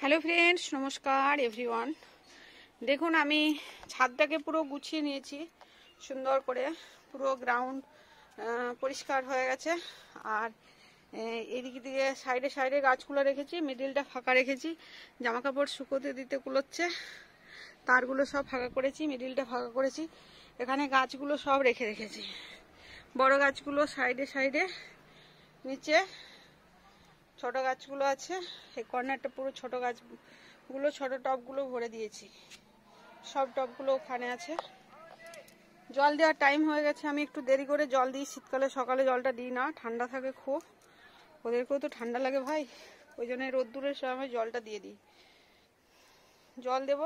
Hello friends, নমস্কার everyone. দেখুন, আমি ছাদটাকে পুরো গুছিয়ে নিয়েছি সুন্দর করে। পুরো গ্রাউন্ড পরিষ্কার হয়ে গেছে। আর এদিকে দিকে সাইডে সাইডে গাছগুলো রেখেছি, মিডিলটা ফাঁকা রেখেছি। জামা কাপড় শুকোতে দিতে কুলোচ্ছে, তারগুলো সব ফাঁকা করেছি, মিডিলটা ফাঁকা করেছি। এখানে গাছগুলো সব রেখে রেখেছি, বড় গাছগুলো সাইডে সাইডে, নিচে ছোট গাছগুলো আছে। এই কর্নারটা পুরো ছোট গাছগুলো, ছোট টবগুলো ভরে দিয়েছি। সব টবগুলো ওখানে আছে। জল দেওয়ার টাইম হয়ে গেছে, আমি একটু দেরি করে জল দিই। শীতকালে সকালে জলটা দিই না, ঠান্ডা থাকে খুব, ওদেরকেও তো ঠান্ডা লাগে ভাই, ওই জন্য রোদ্দুরের সময় জলটা দিয়ে দিই। জল দেব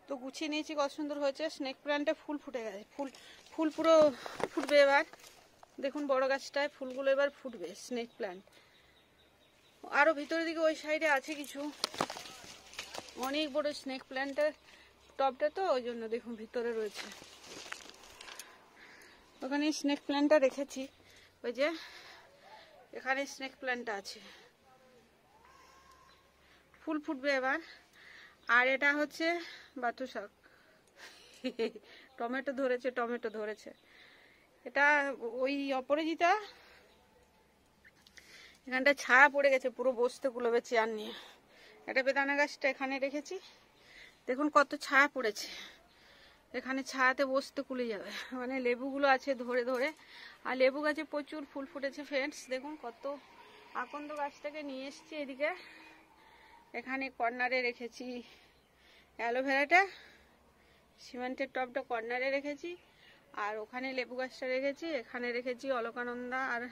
তো গুছিয়ে নিয়েছি, কত সুন্দর হয়েছে। স্নেক প্ল্যান্টে ফুল ফুটে গেছে, ফুল পুরো ফুটবে এবার। দেখুন বড় গাছটায় ফুলগুলো এবার ফুটবে, স্নেক প্ল্যান্ট। আরো ভিতরের দিকে ওই সাইডে আছে কিছু, অনেক বড় স্নেক প্ল্যান্টের টবটা, তো ওই জন্য দেখুন ভিতরে রয়েছে। ওখানে স্নেক প্ল্যান্টটা রেখেছি, ওই যে এখানে স্নেক প্ল্যান্টটা আছে, ফুল ফুটবে এবার। আর এটা হচ্ছে বাতু শাক, টমেটো ধরেছে। এটা ওই অপরাজিতা, এখানটা ছায়া পড়ে গেছে, পুরো বসতে কুলোবে চেয়ার নিয়ে। এটা বেদানা গাছটা এখানে রেখেছি, দেখুন কত ছায়া পড়েছে, এখানে ছায়াতে বসতে কুলে যাবে। মানে লেবুগুলো আছে ধরে ধরে, আর লেবু গাছে প্রচুর ফুল ফুটেছে ফ্রেন্ডস। দেখুন কত। আকন্দ গাছটাকে নিয়ে এসছি এদিকে, এখানে কর্নারে রেখেছি অ্যালোভেরাটা, সিমেন্টের টবটা কর্নারে রেখেছি, আর ওখানে লেবু গাছটা রেখেছি, এখানে রেখেছি অলকানন্দা আর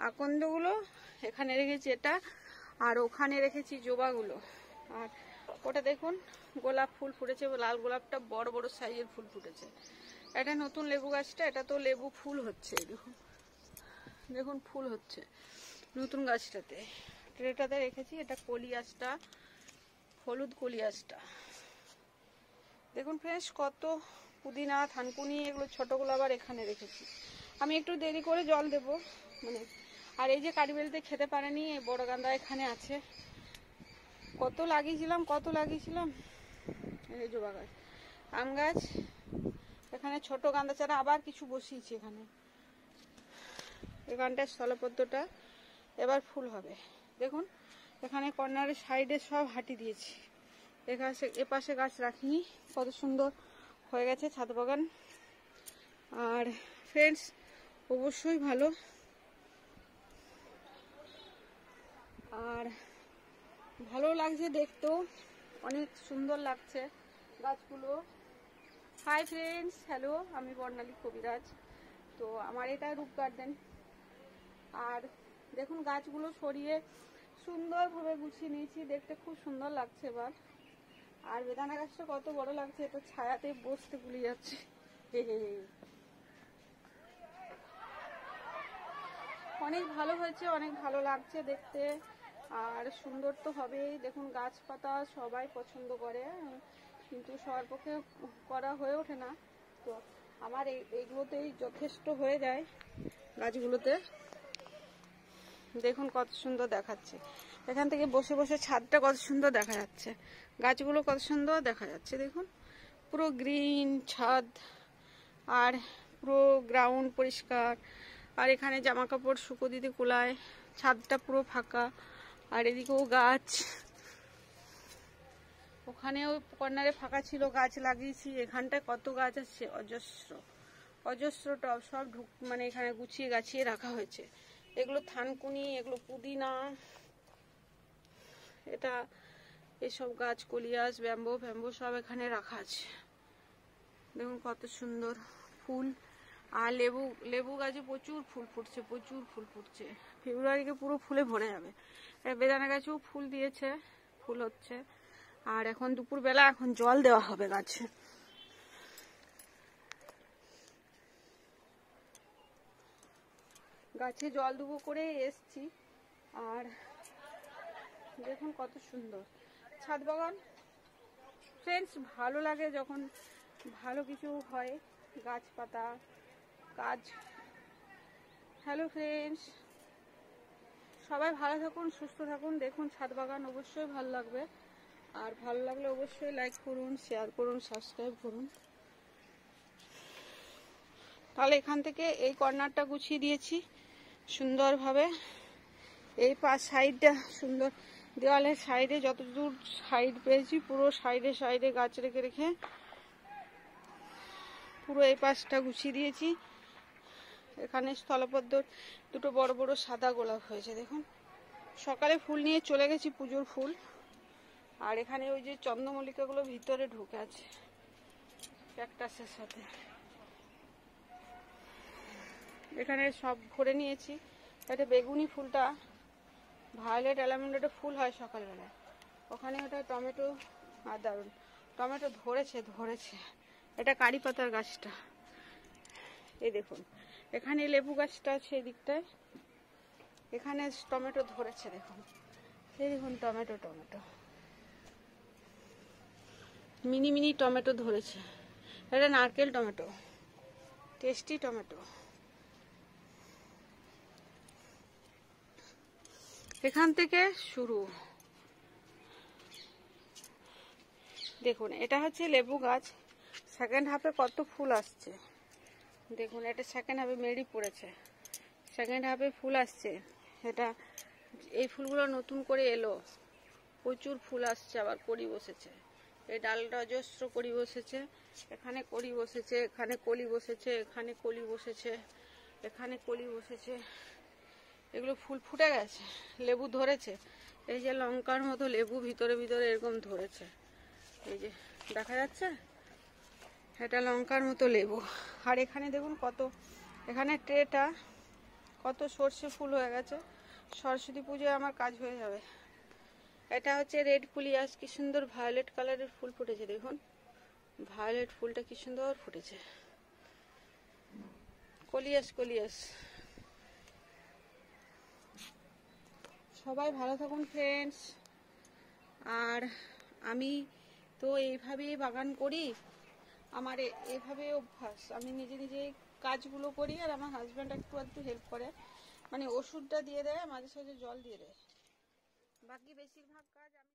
আকন্দগুলো, এখানে রেখেছি এটা, আর ওখানে রেখেছি জবাগুলো। আর ওটা দেখুন গোলাপ ফুল ফুটেছে, লাল গোলাপটা বড় বড় সাইজের ফুল ফুটেছে। এটা নতুন লেবু গাছটা, এটা তো লেবু ফুল হচ্ছে, দেখুন দেখুন ফুল হচ্ছে নতুন গাছটাতে। ট্রেটাতে রেখেছি, এটা কলিয়াসটা, হলুদ কলিয়াসটা। দেখুন ফ্রেন্ডস কত পুদিনা, থানকুনি, এগুলো ছোটগুলো আবার এখানে রেখেছি। আমি একটু দেরি করে জল দেব মানে। আর এই যে কারিবেলতে খেতে পারেনি, এই বড় গাঁদা এখানে আছে। কত লাগিয়েছিলাম। এই জবা গাছ, আম গাছ, এখানে ছোট গাঁদা চারা আবার কিছু বসিয়েছি এখানে। এখানটায় স্থলপদ্মটা এবার ফুল হবে। দেখুন এখানে কর্নারের সাইডে সব হাঁটি দিয়েছি, এপাশে গাছ রাখিনি। কত সুন্দর হয়ে গেছে ছাদ বাগান। আর ফ্রেন্ডস অবশ্যই ভালো, আর ভালো লাগছে দেখতেও, অনেক সুন্দর লাগছে গাছগুলো। হাই ফ্রেন্ডস, হ্যালো, আমি বর্ণালী কবিরাজ। তো আমার এটা রূপ গার্ডেন। আর দেখুন গাছগুলো সরিয়ে সুন্দরভাবে গুছিয়ে নিয়েছি, দেখতে খুব সুন্দর লাগছে এবার। আর বেদানা গাছটা কত বড় লাগছে, এটা ছায়াতে বসতে ভুলে যাচ্ছে। অনেক ভালো হয়েছে, অনেক ভালো লাগছে দেখতে, আর সুন্দর তো হবেই। দেখুন গাছপাতা সবাই পছন্দ করে, কিন্তু সবার পক্ষে করা হয়ে ওঠে না। তো আমার এইগুলোতেই যথেষ্ট হয়ে যায় গাছগুলোতে। দেখুন কত সুন্দর দেখাচ্ছে, এখান থেকে বসে বসে ছাদটা কত সুন্দর দেখা যাচ্ছে, গাছগুলো কত সুন্দর দেখা যাচ্ছে। দেখুন পুরো গ্রিন ছাদ, আর পুরো গ্রাউন্ড পরিষ্কার। আর এখানে জামা কাপড় শুকো দিতে কুলায়, ছাদটা পুরো ফাঁকা। আর এদিকেও গাছ, ওখানেও কর্নারে ফাঁকা ছিল, গাছ লাগিয়েছি। এখানটায় কত গাছ আছে, অজস্র টব, সব মানে এখানে গুছিয়ে গাছিয়ে রাখা হয়েছে। এগুলো থানকুনি, এগুলো পুদিনা, এটা এসব গাছ কলিয়াস, ব্যাম্বো সব এখানে রাখা আছে। দেখুন কত সুন্দর ফুল। আর লেবু গাছে প্রচুর ফুল ফুটছে, ফেব্রুয়ারিকে পুরো ফুলে ভরে যাবে। বেদানা গাছেও ফুল দিয়েছে, ফুল হচ্ছে। আর এখন দুপুরবেলা, এখন জল দেওয়া হবে গাছে। গাছে জল দেবো করে এসছি। আর দেখুন কত সুন্দর ছাদ বাগান ফ্রেন্ডস। ভালো লাগে যখন ভালো কিছু হয়, গাছপাতা কাজ। হ্যালো ফ্রেন্ডস, সবাই ভালো থাকুন, সুস্থ থাকুন। দেখুন ছাদ বাগান অবশ্যই ভালো লাগবে, আর ভালো লাগলে অবশ্যই লাইক করুন, শেয়ার করুন, সাবস্ক্রাইব করুন। তাহলে এখান থেকে এই কর্নারটা গুছিয়ে দিয়েছি সুন্দরভাবে। এই পাশ সাইডটা সুন্দর, দেওয়ালের সাইডে যতদূর সাইড পেয়েছি পুরো সাইডে সাইডে গাছ রেখে রেখে পুরো এই পাশটা গুছিয়ে দিয়েছি। এখানে স্থলপদ্ম দুটো বড় বড় সাদা গোলাপ হয়েছে দেখুন। সকালে ফুল নিয়ে চলে গেছি, পুজোর ফুল। আর এখানে ওই যে চন্দ্রমল্লিকাগুলো ভিতরে ঢুকে আছে ক্যাকটাসের সাথে। এখানে সব ভরে নিয়েছি। এটা বেগুনি ফুলটা ভায়োলেট অ্যালামন্ডের ফুল হয় সকালবেলায়, ওখানে ওটা টমেটো। আর দারুণ টমেটো ধরেছে ধরেছে। এটা কারি পাতার গাছটা, এই দেখুন। এখানে লেবু গাছটা আছে এই দিকটায়, এখানে টমেটো ধরেছে দেখুন। এই দেখুন tomato, tomato mini mini tomato ধরেছে। এটা নারকেল টমেটো, টেস্টি টমেটো। এখান থেকে শুরু। দেখুন এটা হচ্ছে লেবু গাছ, সেকেন্ড হাফে কত ফুল আসছে দেখুন। এটা সেকেন্ড হাফে মেরি পড়েছে, সেকেন্ড হাফে ফুল আসছে। এটা এই ফুলগুলো নতুন করে এলো, প্রচুর ফুল আসছে, আবার কড়ি বসেছে। এই ডালটা অজস্র কড়ি বসেছে, এখানে কড়ি বসেছে, এখানে কলি বসেছে, এখানে কলি বসেছে, এখানে কলি বসেছে। এগুলো ফুল ফুটে গেছে, লেবু ধরেছে। এই যে লঙ্কার মতো লেবু ভিতরে ভিতরে এরকম ধরেছে, এই যে দেখা যাচ্ছে, এটা লঙ্কার মতো লেবু। আর এখানে দেখুন কত, এখানে ট্রেটা কত সর্ষে ফুল হয়ে গেছে। সরস্বতী পুজোয় আমার কাজ হয়ে যাবে। এটা হচ্ছে রেড পুলিয়াস, কি সুন্দর ভায়োলেট কালারের ফুল ফুটেছে দেখুন। ভায়োলেট ফুলটা কি সুন্দর ফুটেছে। Coleus, coleus. সবাই ভালো থাকুন ফ্রেন্ডস। আর আমি তো এইভাবেই বাগান করি, আমার এভাবে অভ্যাস। আমি নিজে নিজে কাজগুলো করি, আর আমার হাজব্যান্ড একটু একটু হেল্প করে, মানে ওষুধটা দিয়ে দেয়, মাঝে সাঝে জল দিয়ে দেয়, বাকি বেশিরভাগ কাজ আমি